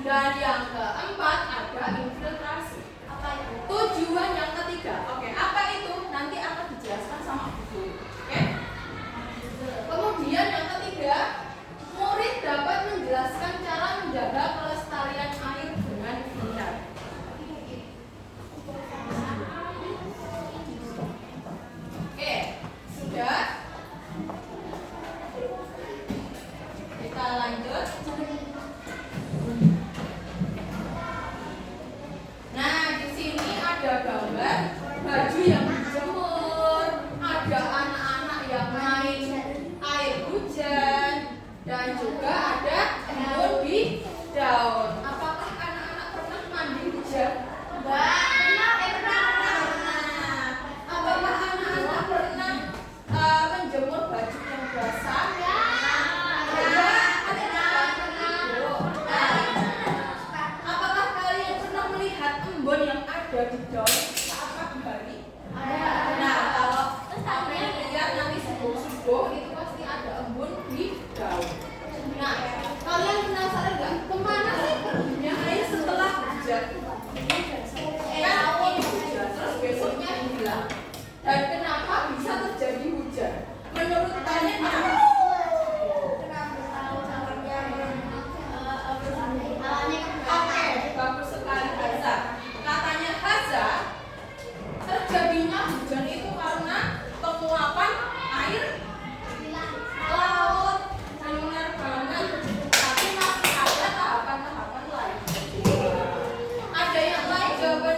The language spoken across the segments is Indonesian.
Dan yang keempat ada infiltrasi. Apa itu? Tujuan yang ketiga. Oke, apa itu? Nanti akan dijelaskan sama guru. Oke? Kemudian yang ketiga, murid dapat menjelaskan cara menjaga kelestarian air dengan benar. Oke, sudah. Kita lanjut. Nah, di sini ada gambar baju yang dijemur, ada anak-anak yang main air hujan, dan juga ada embun di daun. Apakah anak-anak pernah mandi hujan? Pernah. Apakah anak-anak pernah menjemur baju yang basah? Apakah kalian pernah melihat embun yang ada di daun saat pagi hari? Nah, kalau kalian lihat nanti subuh-subuh itu pasti ada embun di daun. Nah, kalian penasaran nggak kemana sih perginya air setelah hujan? Kan ini hujan, terus besoknya hilang. Dan kenapa bisa terjadi hujan? Menurut kalian kenapa? Oke, bagus sekali Haza. Katanya Haza, terjadinya hujan itu karena penguapan air laut. Benar banget. Tapi masih ada tahapan-tahapan lain. Ada yang lain jawaban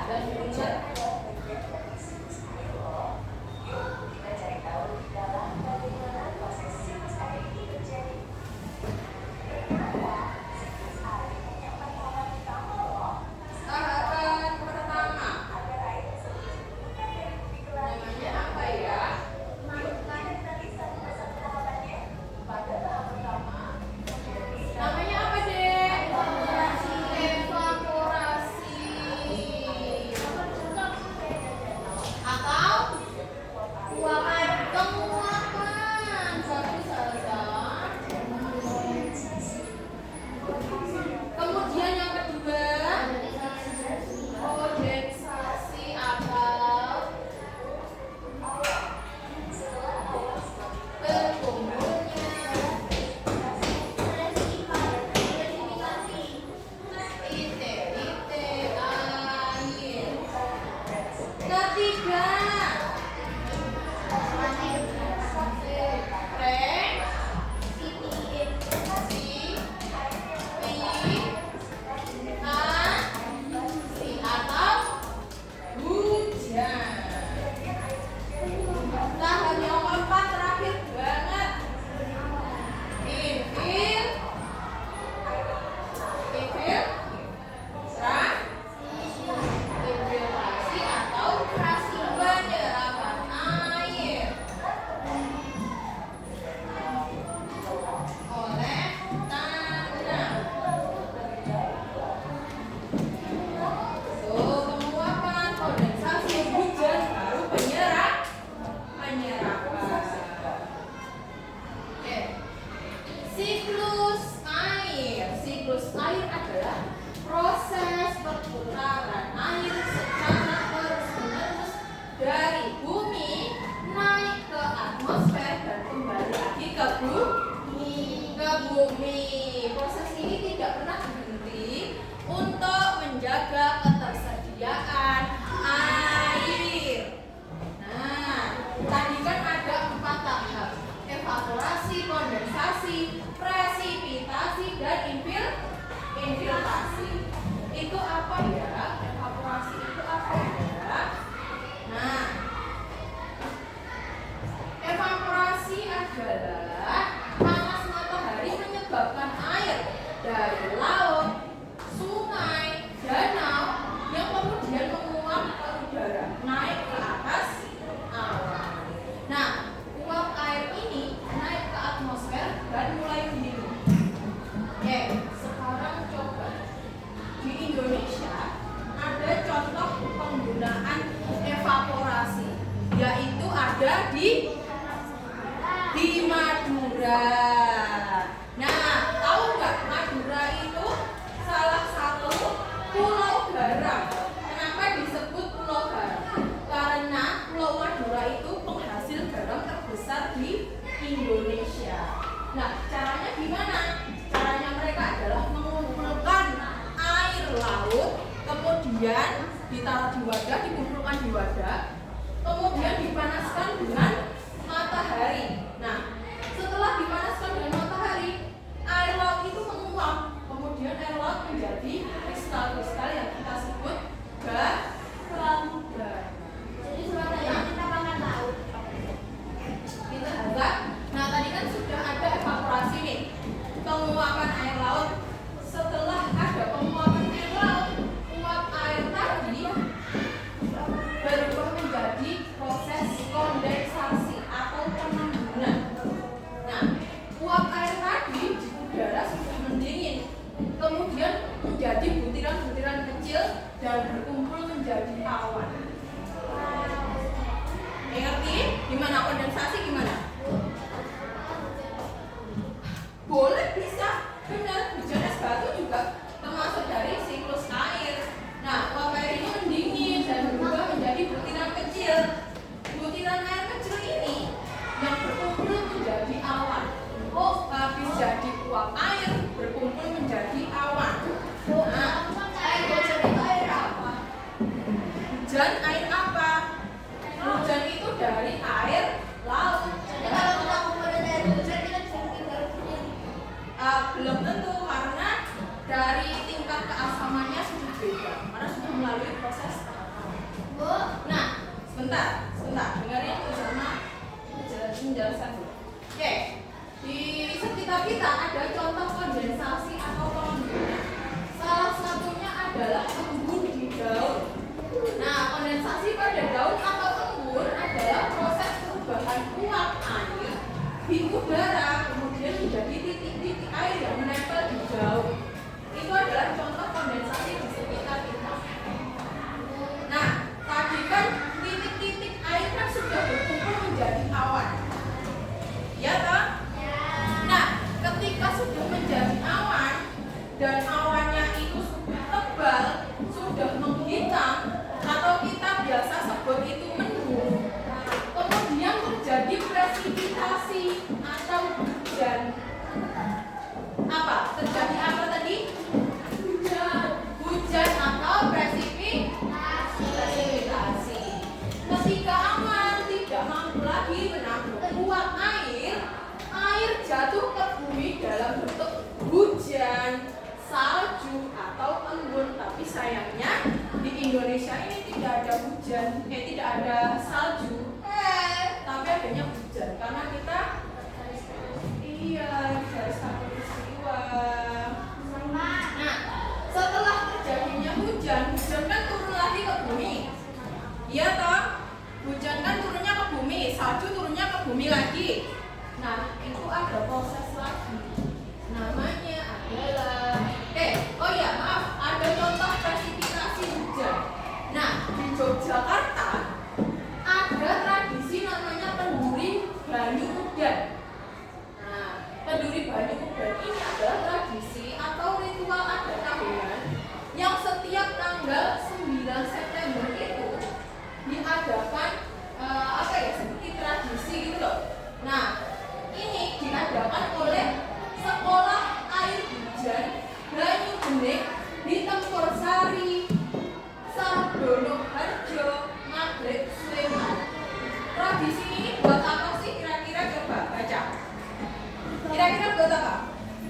dan ingat tahapan pertama namanya apa ya? Namanya apa, Dek? Evaporasi. Atau penguapan. Bagus, Salsa. Kemudian yang kedua, kondensasi atau berkumpulnya titik-titik air. Ketiga, precipitation atau hujan. Tahap yang keempat terakhir banget. Infiltrasi atau penyerapan air oleh tanah. Penguapan, kondensasi, hujan, baru penyerapan. Oke. Siklus air. Siklus air adalah proses perputaran air secara terus-menerus dari bumi naik ke atmosfer dan kembali lagi ke bumi. Proses ini tidak pernah berhenti untuk menjaga ketersediaan air. Nah, tadi kan ada 4 tahap: evaporasi, kondensasi, presipitasi, dan infiltrasi. Itu apa ya? Evaporasi itu apa ya? Nah, evaporasi adalah panas matahari menyebabkan air dari laut, sungai, danau yang kemudian menguap ke udara, naik ke atas awan. Nah, uap air ini naik ke atmosfer dan mulai mendidih. Oke, sekarang coba di Indonesia ada contoh penggunaan evaporasi, yaitu ada di Madura. Nah, tahu nggak Madura itu salah satu pulau garam. Kenapa disebut pulau garam? Karena Pulau Madura itu penghasil garam terbesar di Indonesia. Nah, caranya gimana? Caranya mereka adalah mengumpulkan air laut, kemudian ditaruh di wadah, dikumpulkan di wadah, kemudian dipanaskan dengan matahari. Nah, setelah dipanaskan dengan matahari, air laut itu menguap, kemudian air laut menjadi kristal-kristal yang kita sebut garam. Jadi sebenarnya kita makan laut. Itu agak. Nah, tadi kan sudah ada evaporasi nih, penguapan air laut. Setelah ada penguapan air laut, uap air tadi berubah menjadi proses kondensasi atau penimbunan. Nah, uap air tadi di udara sudah mendingin, kemudian menjadi butiran-butiran kecil dan berkumpul menjadi awan. Ngerti? Gimana kondensasi gimana? Boleh, bisa, benar. Hujan es batu juga termasuk dari siklus air. Nah, uap air ini mendingin dan berubah menjadi butiran kecil. Butiran air kecil ini yang berkumpul menjadi awan. Oh, habis jadi uap air berkumpul menjadi awan. Nah, Air hujan itu air apa? hujan air apa? Hujan itu dari air laut. Jadi kalau kita ngumpulin air hujan kita bisa bikin garam sendiri. Belum tentu, karena dari tingkat keasamannya sudah beda, karena sudah melalui proses tahap Bu. Nah, sebentar, dengerin bersama penjelasan dulu. Oke, di sekitar kita ada contoh kondensasi atau pengembunan. Salah satunya adalah embun di daun. Nah, kondensasi pada daun atau embun adalah proses perubahan uap air di udara kemudian menjadi titik-titik air yang menempel di daun. Itu adalah contoh kondensasi di sekitar kita. Nah, tadi kan titik-titik air kan sudah berkumpul menjadi awan. Ya toh? Nah, ketika sudah menjadi awan dan awannya itu sudah tebal, sudah menghitam atau kita biasa sebut itu mendung, kemudian terjadi presipitasi atau hujan. Apa? Terjadi apa tadi? Hujan atau presipitasi. Ketika awan tidak mampu lagi menampung uap air jatuh ke bumi dalam bentuk hujan, salju atau embun. Tapi sayangnya di Indonesia ini tidak ada hujan, tidak ada salju, tapi adanya hujan karena kita garis khatulistiwa. Nah, setelah terjadinya hujan kan turun lagi ke bumi. Iya toh? Hujan kan turunnya ke bumi, salju turunnya ke bumi lagi. Nah, itu ada proses lagi. Namanya adalah ada contoh presipitasi hujan. Nah, di Yogyakarta ada tradisi namanya penduri banyu udan. Nah, penduri banyu udan ini adalah tradisi atau ritual adat tahunan yang setiap tanggal 9 September itu diadakan seperti tradisi gitu loh. Nah, ini diadakan oleh sekolah air hujan Banyu Bening di Tempur Sari, Sardono Harjo, Magrib, Sleman. Tradisi ini buat apa sih kira-kira, coba baca. Kira-kira buat apa?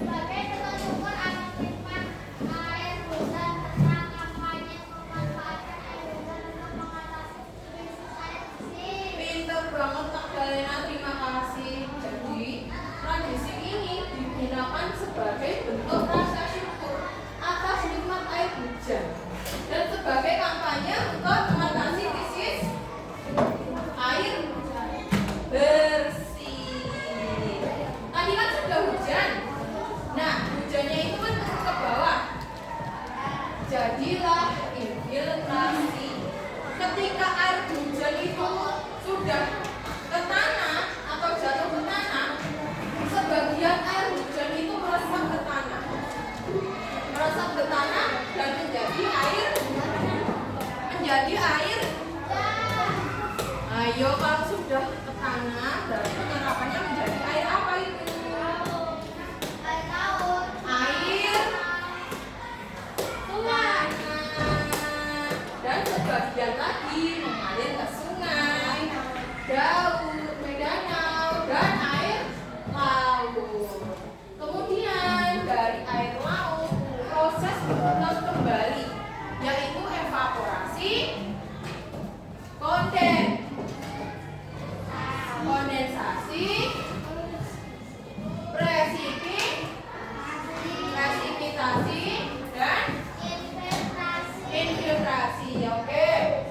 Sebagai penentuan aktivitas air hujan tentang kampanye pemanfaatan air hujan untuk mengatasi krisis air bersih. Pinter banget Kak Galena, terima kasih. Jadi tradisi ini digunakan sebagai bentuk rasa syukur atas nikmat air hujan dan sebagai kampanye untuk mengatasi krisis air bersih. Tadi kan sudah hujan. Nah, hujannya itu kan turun ke bawah. Jadilah infiltrasi. Ketika air hujan itu sudah ke tanah atau jatuh ke tanah, sebagian air hujan itu meresap ke tanah. Dan menjadi air. Ayo, kalau sudah ke tanah, berarti penyerapannya menjadi air apa itu? Air laut. Air tanah. Dan sebagian lagi mengalir ke sungai, daun, danau, dan air laut. Kemudian dari air laut proses berulang kembali, yaitu evaporasi, kondensasi, presipitasi, dan infiltrasi. Oke,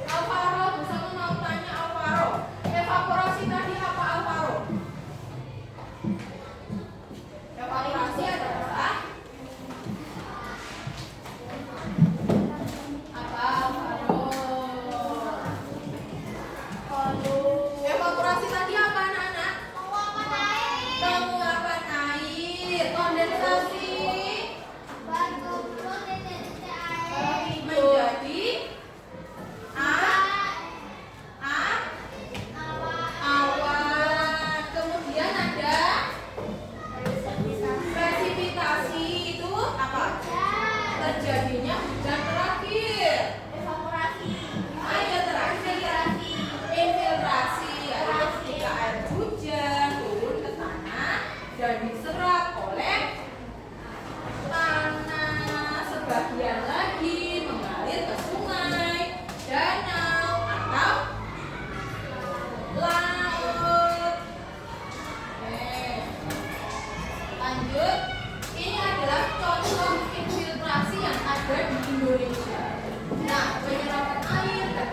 Alvaro, bisa mau tanya Alvaro, evaporasi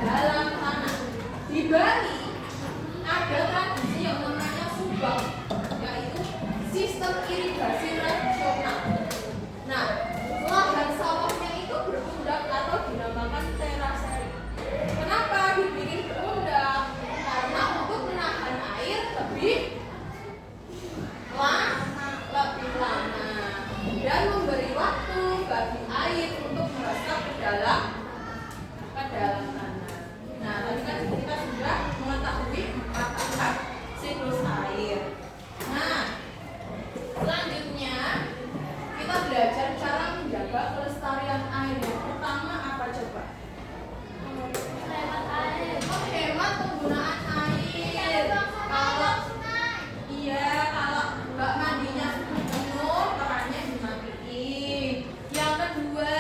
dalam tanah. Di Bali ada tradisi yang namanya subang, yaitu sistem irigasi tradisional. Nah, lahan sawahnya itu berundak atau dinamakan teraseri. Kenapa dibikin berundak? Karena untuk menahan air lebih lama dan memberi waktu bagi air untuk meresap ke dalam tanah. Nah, tadi kan kita sudah mengetahui 4 tahap siklus air. Nah, selanjutnya kita belajar cara menjaga kelestarian air. Yang pertama apa coba? Hemat air. Hemat penggunaan air. Kalau nggak mandinya penuh, kerannya dimatiin. Yang kedua,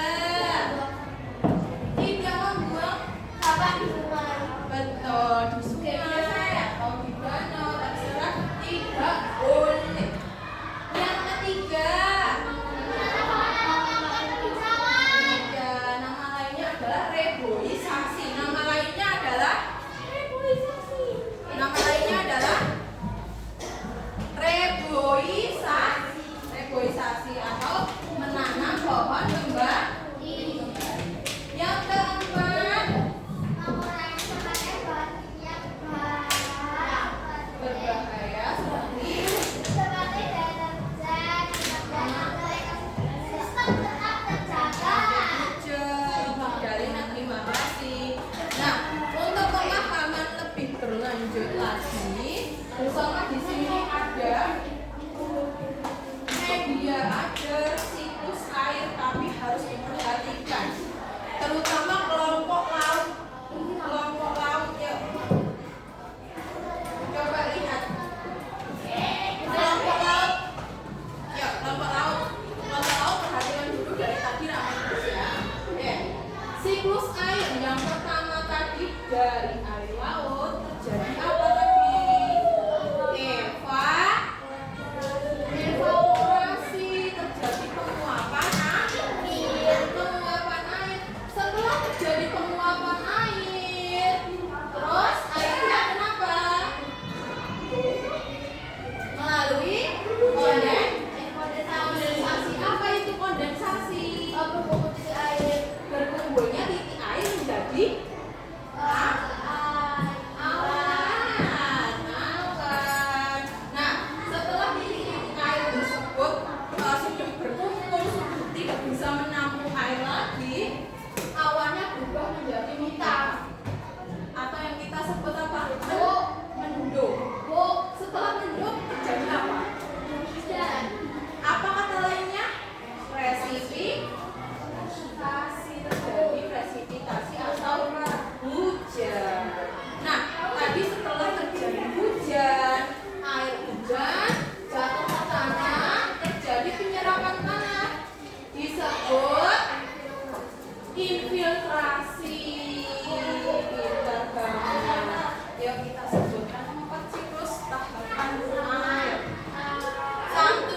tidak membuang Sampah di sungai. betul di sungai atau di danau, terserah, tidak boleh. Yang ketiga, ya, nama lainnya adalah reboisasi. Nama lainnya adalah reboisasi atau menanam pohon kembali. Yang keempat, berbahaya seperti Dalina, terima kasih. Nah, untuk pemahaman lebih berlanjut lagi, bersama di sini ada media agar siklus air, tapi harus diperhatikan, terutama kelompok laut. Kelompok laut ya. Coba lihat. Kelompok laut. Ya, kelompok laut. Kelompok laut perhatikan dulu dari tadi namanya ya. Siklus air yang pertama tadi dari air laut terjadi apa tadi? Evaporasi, terjadi penguapan air. Setelah terjadi penguapan air, terus airnya kenapa? Melalui kondensasi. Apa itu kondensasi? Berkumpulnya titik air menjadi awan. Nah, setelah titik air tersebut sudah berkumpul, sudah tidak bisa menampung air lagi, awannya berubah menjadi hitam, atau yang kita sebut apa? Mendung. Setelah mendung terjadi apa? Apa kata lainnya? Presipitasi, terjadi presipitasi atau hujan. Nah, tadi setelah terjadi hujan, air hujan jatuh ke tanah, terjadi penyerapan tanah, disebut infiltrasi. Pintar banget. Yuk kita sebutkan 4 siklus tahapan air. 1.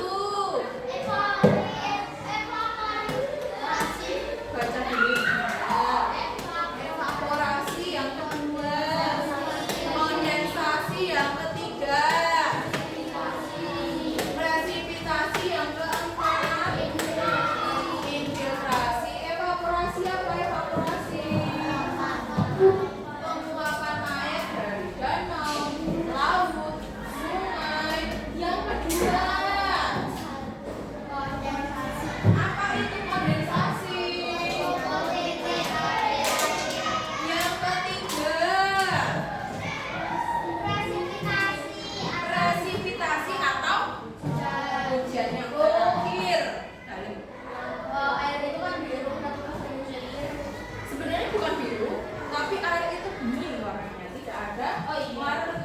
Baca dulu. Evaporasi yang kedua. Kondensasi yang ketiga. Presipitasi yang keempat. Infiltrasi. Evaporasi apa evaporasi? Penguapan air dari danau, laut, sungai. Yang kedua, apa itu kondensasi? Yang ketiga, presipitasi atau hujan yang terakhir. Air itu kan biru, Sebenarnya bukan biru, tapi air itu bening warnanya, tidak ada warna.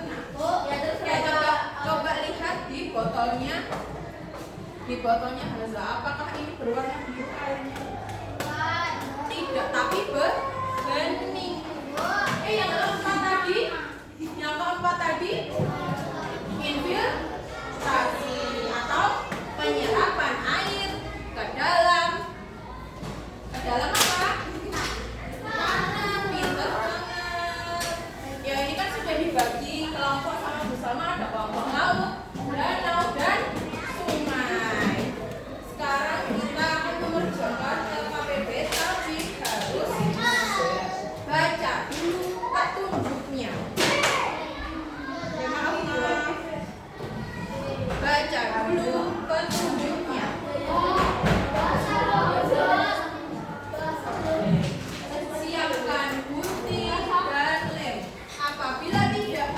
Ya, coba lihat di botolnya. Di botolnya Haza, apakah ini berwarna biru airnya? Tidak, tapi bening. Yang keempat tadi infiltrasi atau penyerapan air ke dalam apa? Tanah. Pintar banget. dibagi kelompok sama Bu Salma, ada kelompok laut, danau, dan sungai. Sekarang kita akan mengerjakan LKPP, tapi harus baca dulu petunjuknya. Maaf. Baca dulu petunjuknya. Siapkan gunting dan lem. Apabila tidak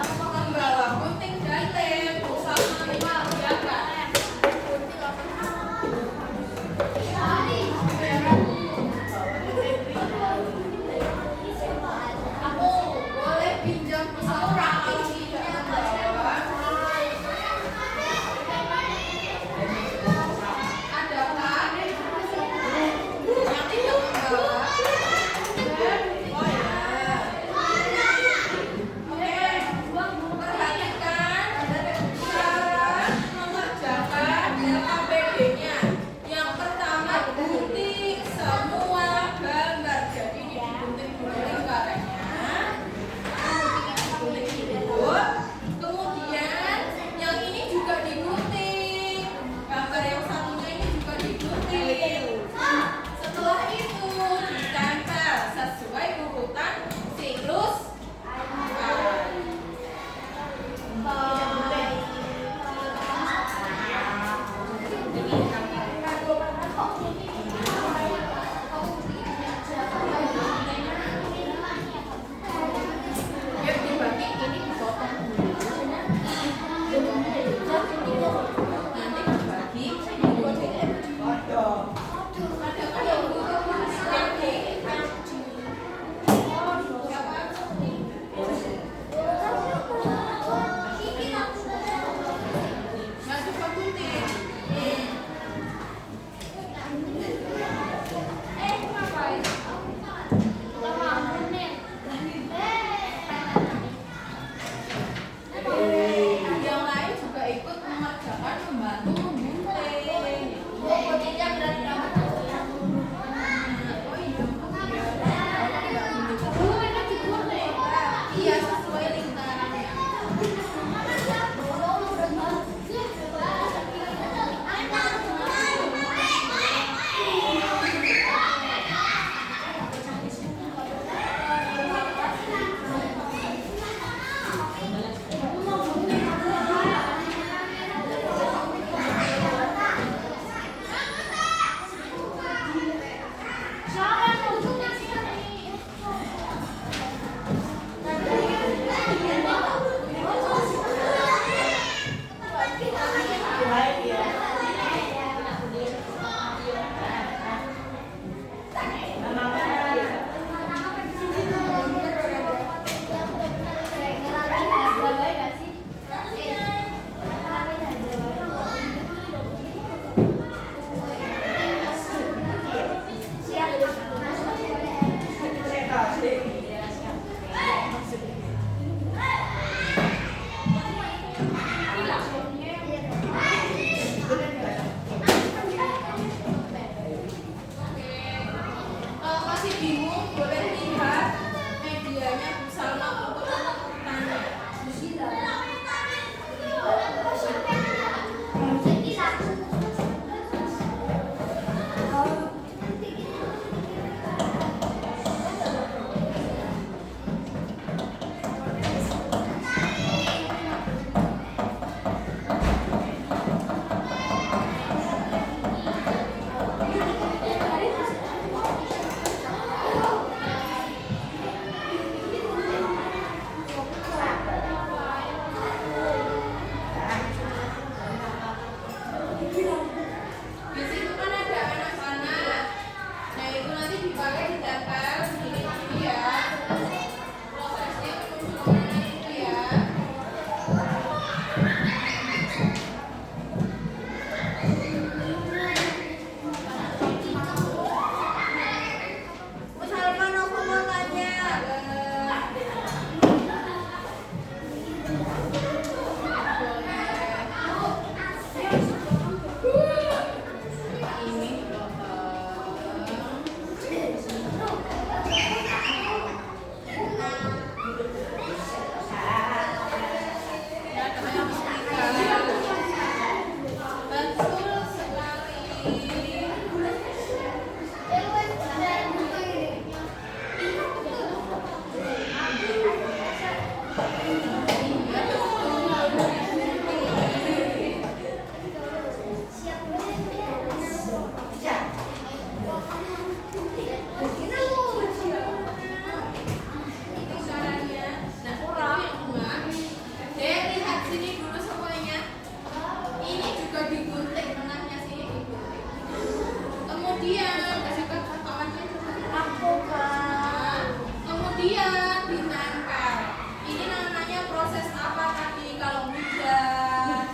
kemudian ditempel. Ini namanya proses apa tadi kalau hujan?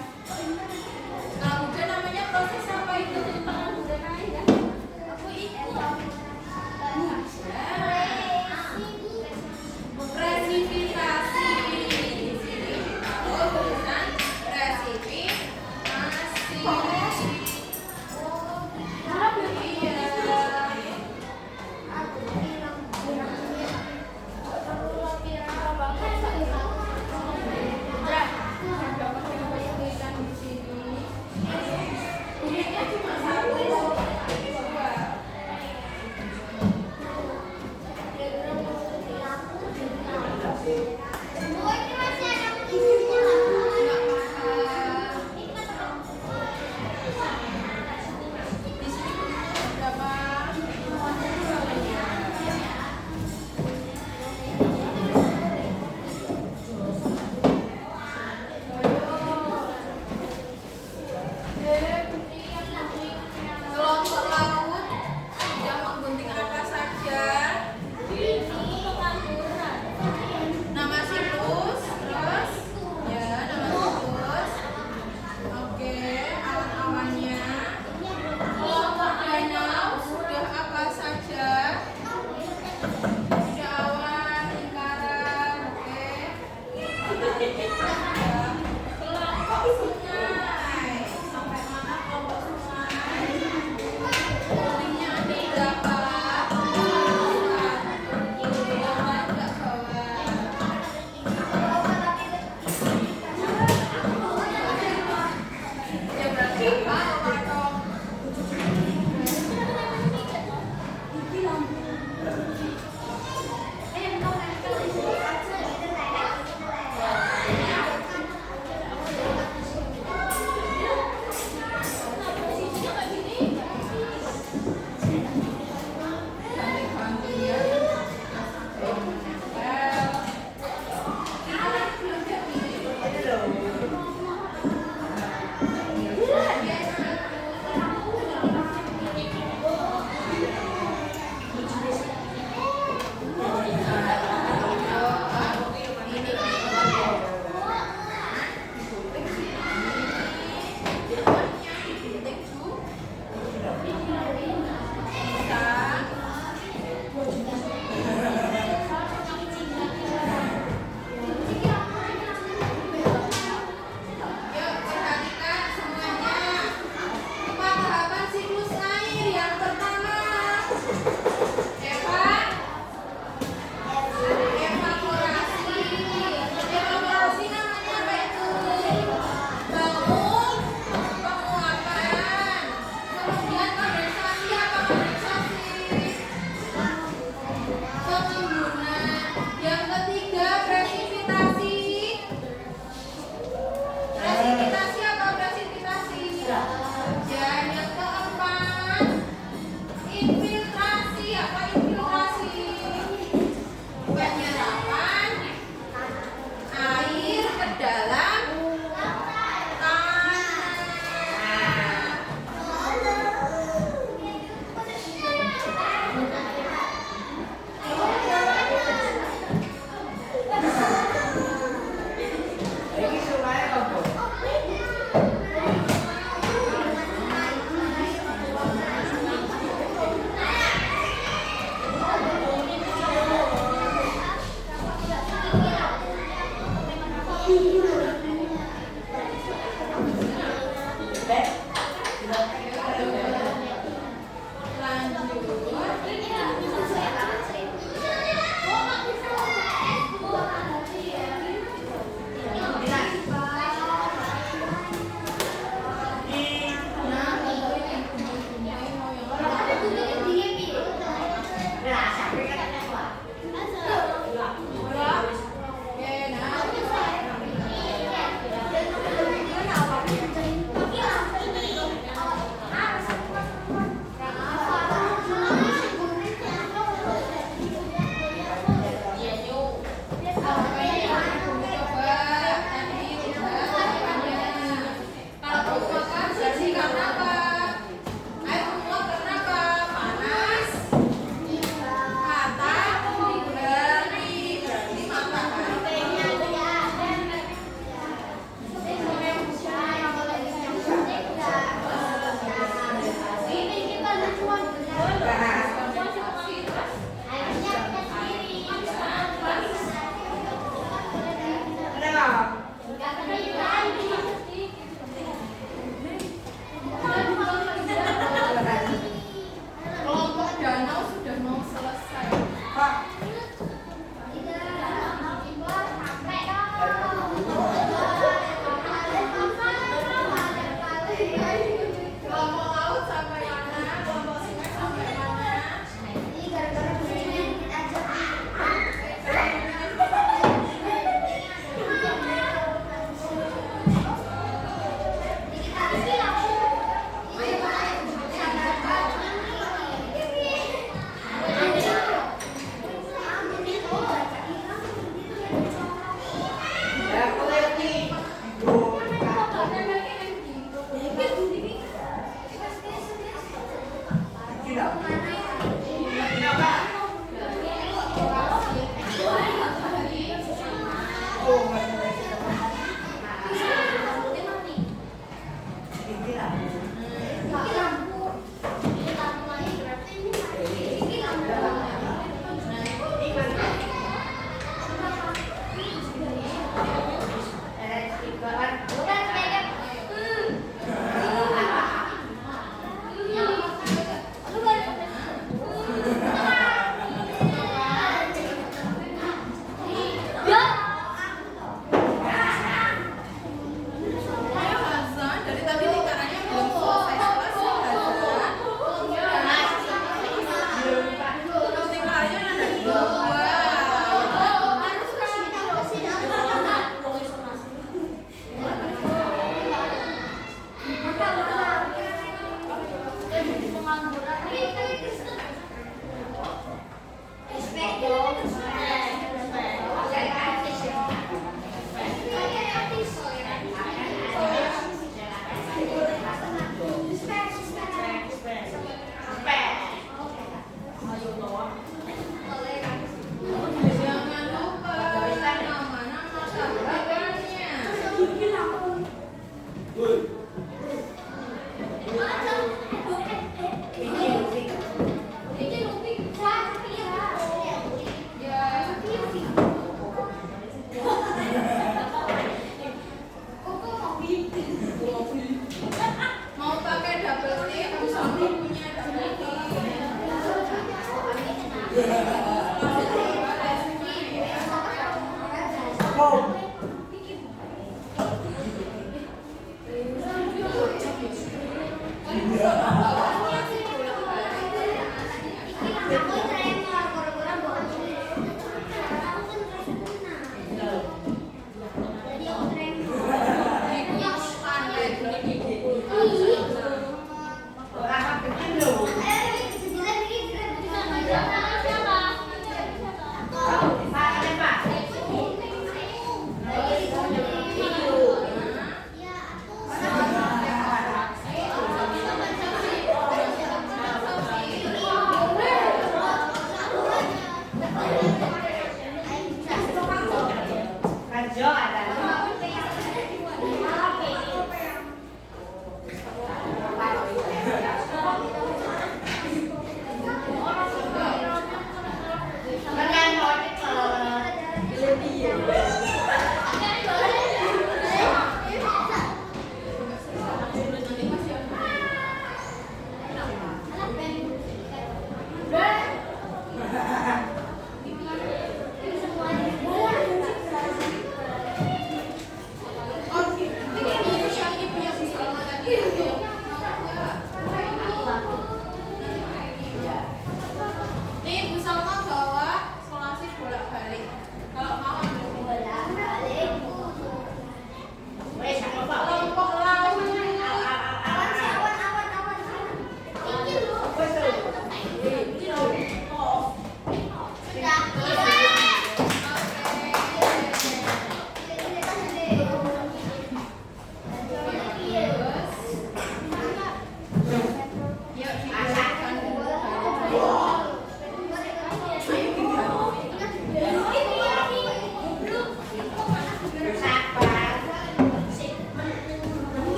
Kalau hujan namanya proses apa itu? Aku ikut. Presipitasi. Di sini ditaruh tulisan presipitasi. Iya.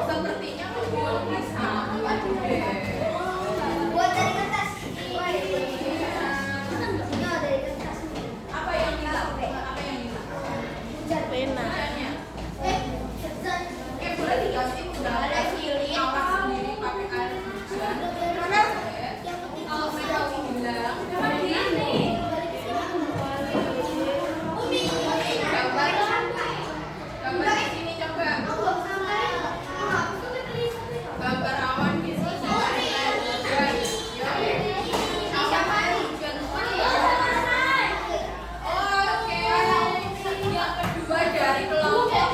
Sepertinya belum bisa. Aduh deh. Buat dari kertas. Apa yang hilang? Apa yang hilang? Pena. Hujannya. Boleh diganti udara awas sendiri pakai air hujan. Kalau memang hilang, gambar di sini coba. Gambar awan di sini. Oke. Yang kedua dari kelompok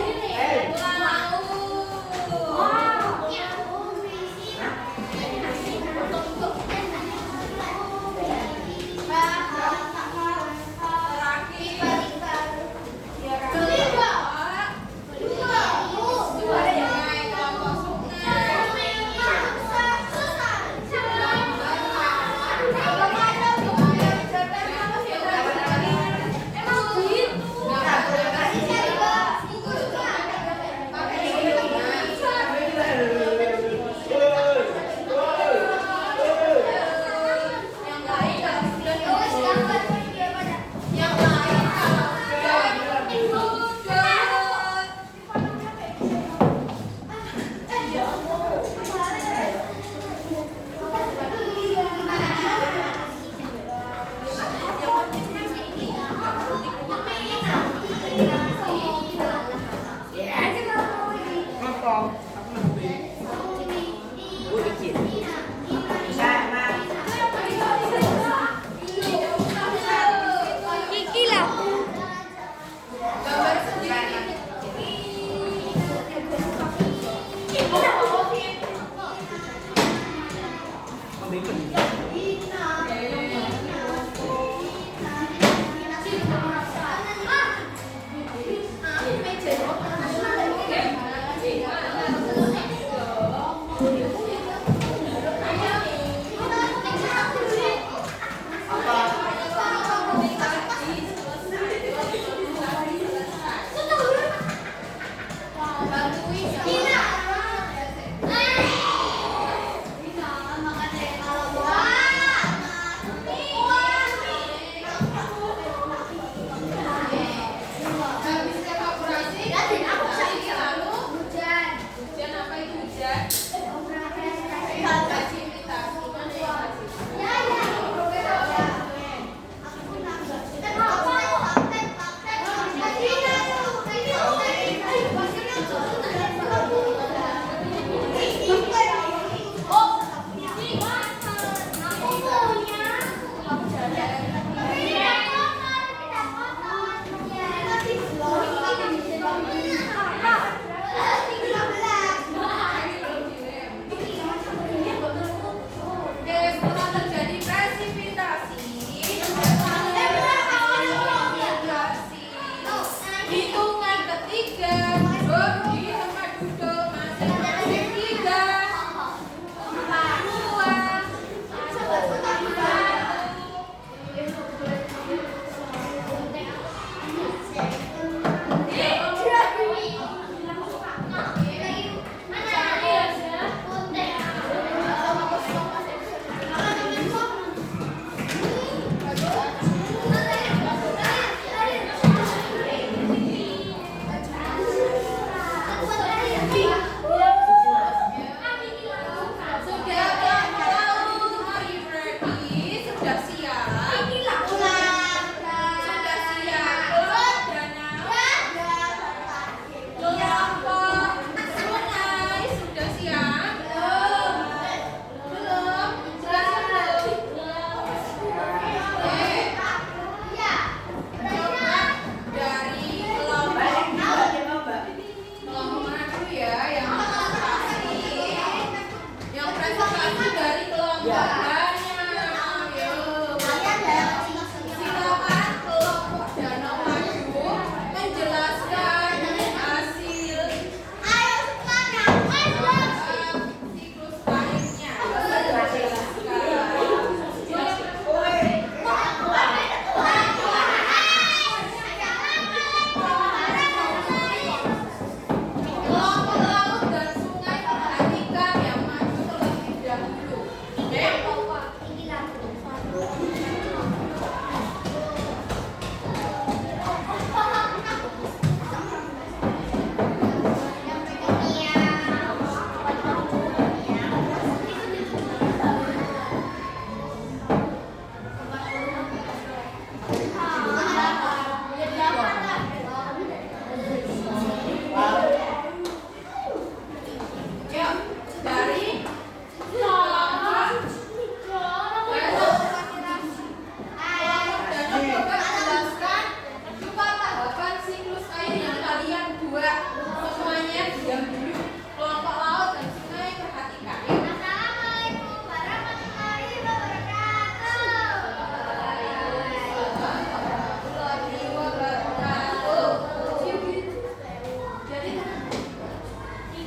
Kiki lah. gambar sendiri. Habis evaporasi, lalu hujan apa itu hujan? Presipitas. Gimana ya? Aku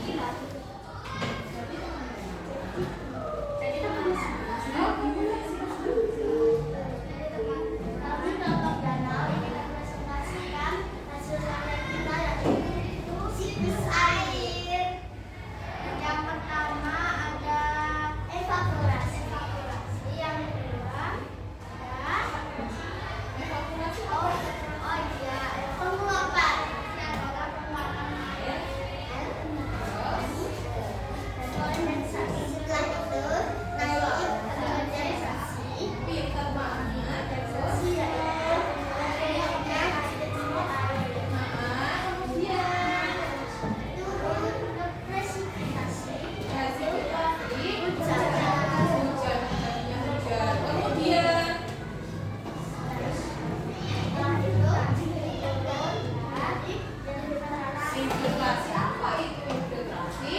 Kami kelompok danau ingin merepresentasikan hasil karya kita yaitu siklus air. Yang pertama ada evaporasi. Yang kedua ada penguapan. Kondensasi. Setelah itu naik kondensasi. Pintar banget. Terus Akhirnya hasilnya air. kemudian Turun ke presipitasi. presipitasi Hujan. hujan. Tadinya hujan. Kemudian Setelah itu turun infiltrasi. infiltrasi. Apa itu infiltrasi?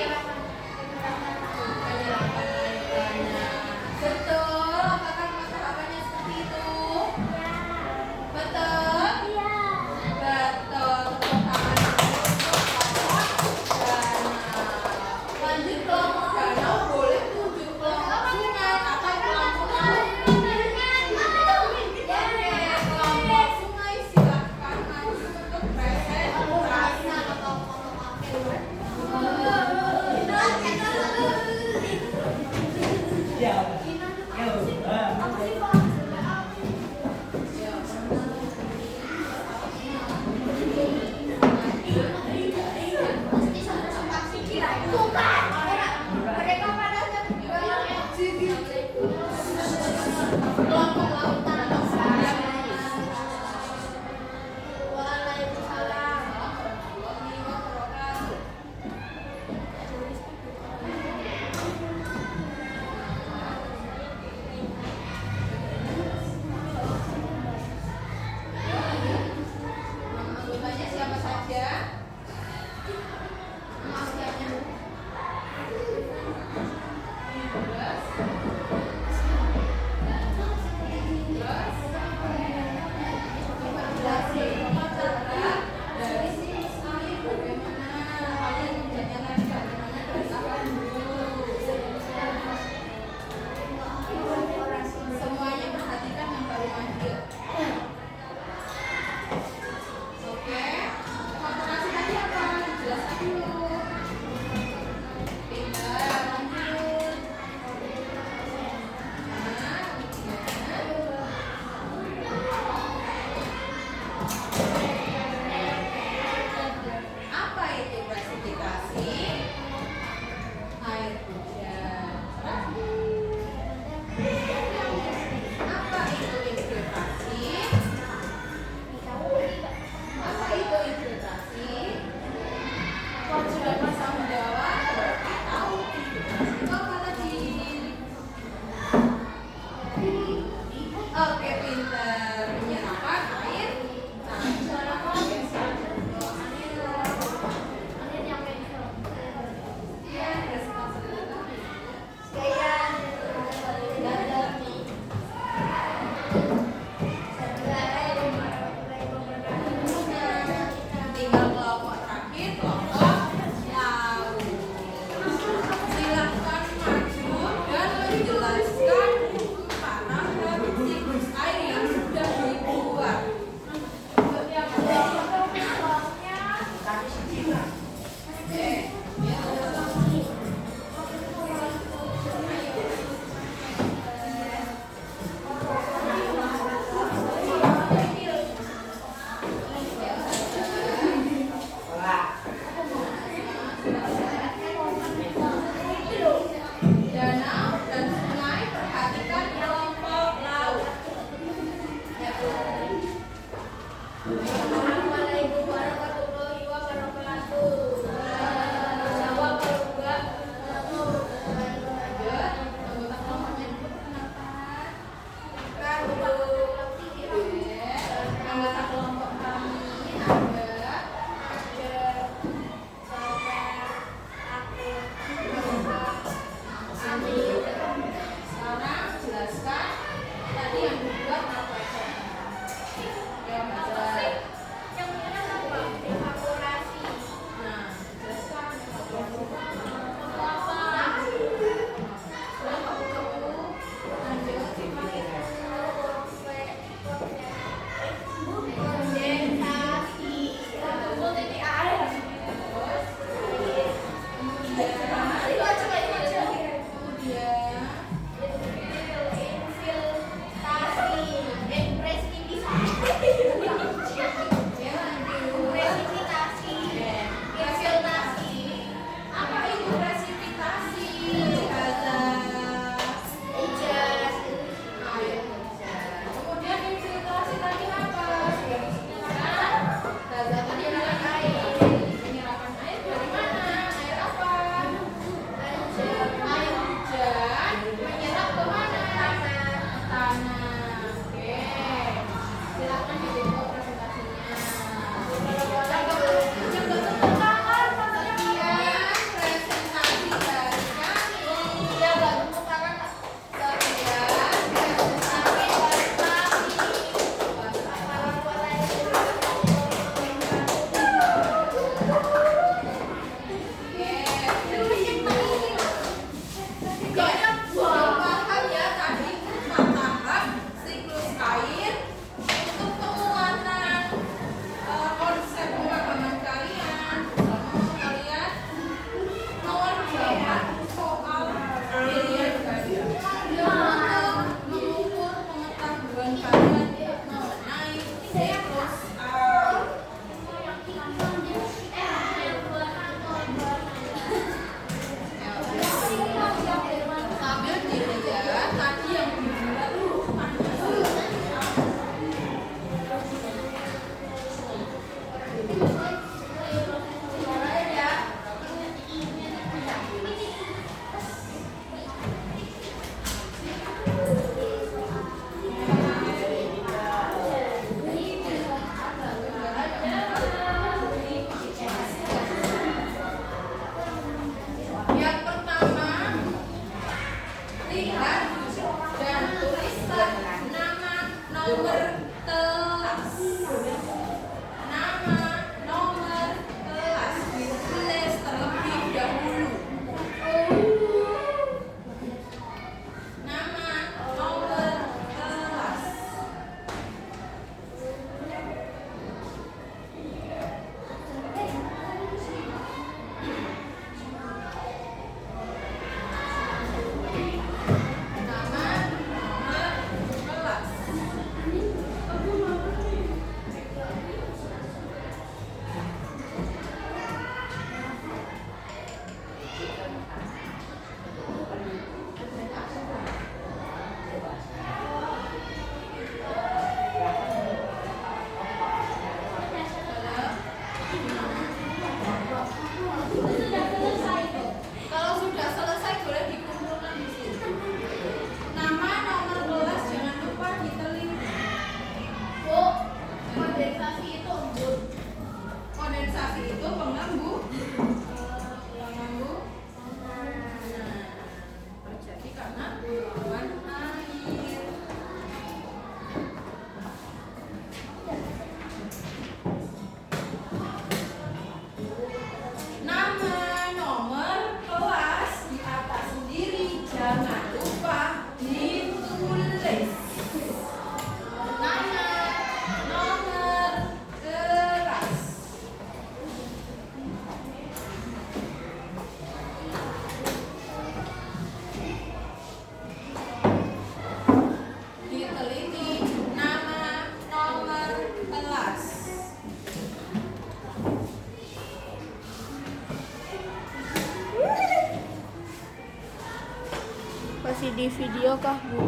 masih di video kah, Bu?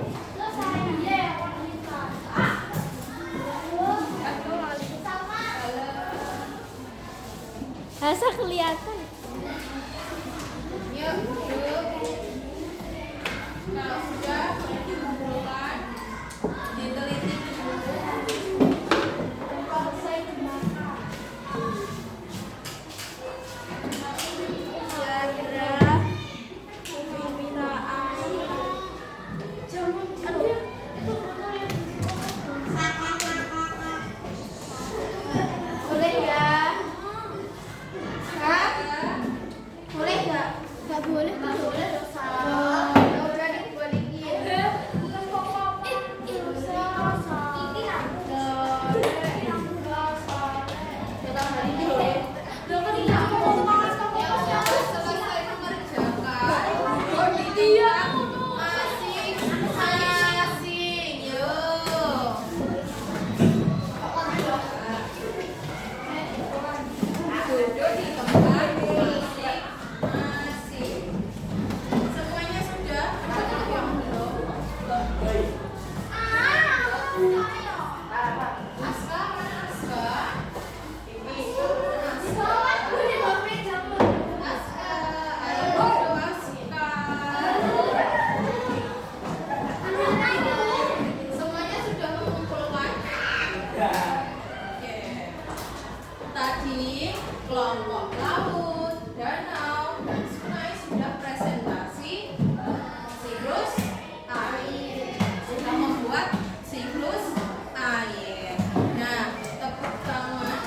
Rasa kelihatan. Yuk, duduk. Kalau sudah dikumpulkan, diteliti dulu. Kira-kira permintaan Boleh nggak? Kak, Boleh nggak? nggak boleh. Nggak boleh dong, Sal. ya udah dibalikin. Kita balik dulu. Yang sudah selesai mengerjakan, masing-masing. Yuk. Duduk di tempat masing-masing. Semuanya sudah? Ada yang belum? Aska, mana Aska? Ini. Aska, ayo duduk Aska. Semuanya sudah mengumpulkan? Oke. Tadi kelompok laut, danau, dan sungai sudah presentasi siklus air. Sudah membuat siklus air. Nah, tepuk tangan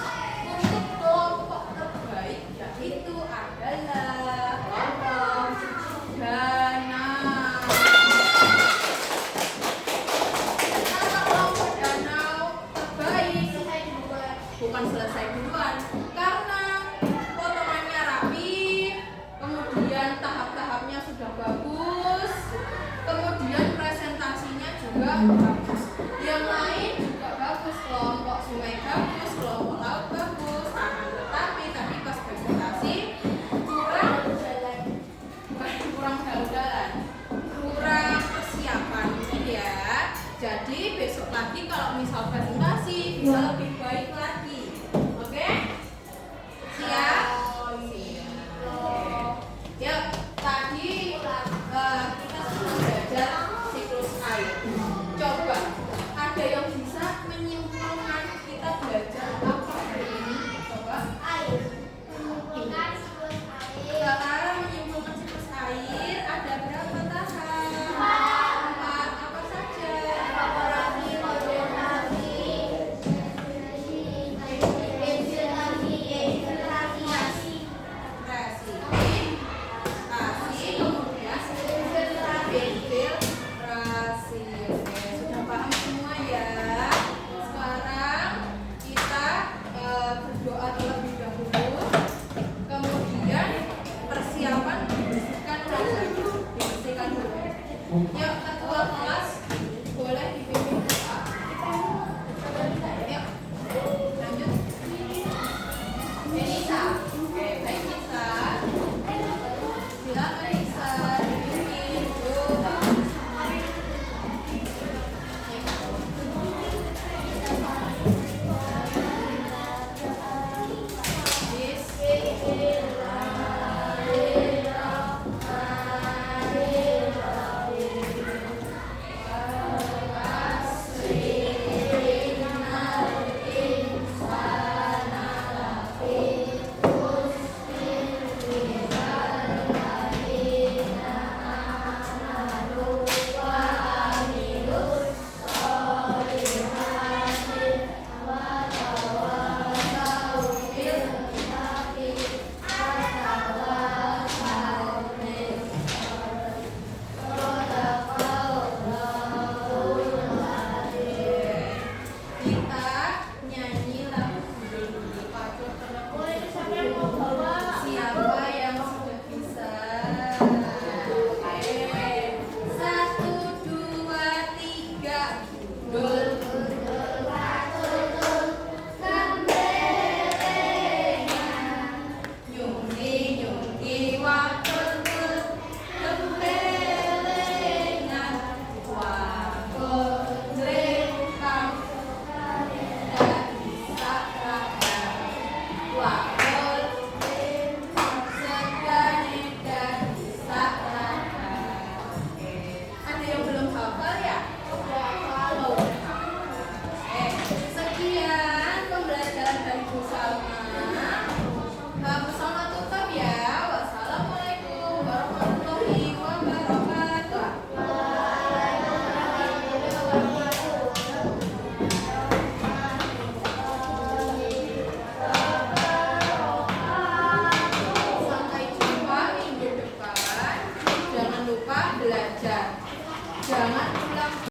untuk kelompok terbaik, yaitu adalah kelompok danau. Kenapa kelompok danau terbaik? Bukan selesai duluan, karena potongannya rapi, kemudian tahap-tahapnya sudah bagus, kemudian presentasinya juga bagus. Yang lain juga bagus, kelompok sungai bagus, kelompok laut bagus. Akan tetapi tadi pas presentasi kurang jalan, kurang persiapan ya. Jadi besok lagi kalau misal presentasi bisa lebih baik lagi. Oke? Siap? Siap. Yuk, tadi kita sudah belajar siklus air. Coba, ada yang bisa menyimpulkan kita belajar apa hari ini? Coba. Sekarang menyimpulkan siklus air ada berapa tahap? 4. Apa saja? Presentasi, kemudian infiltrasi. Oke, sudah paham semua ya? Sekarang kita berdoa terlebih dahulu. Kemudian persiapan dibersihkan wajahnya. Dibersihkan dulu. Yuk, ketua kelas boleh dipimpin doa. Yuk, lanjut. Nisa. Oke, baik Nisa. Silakan Nisa dipimpin doa. Bismillahirrahmanirrahim. lupa belajar. Jangan ulang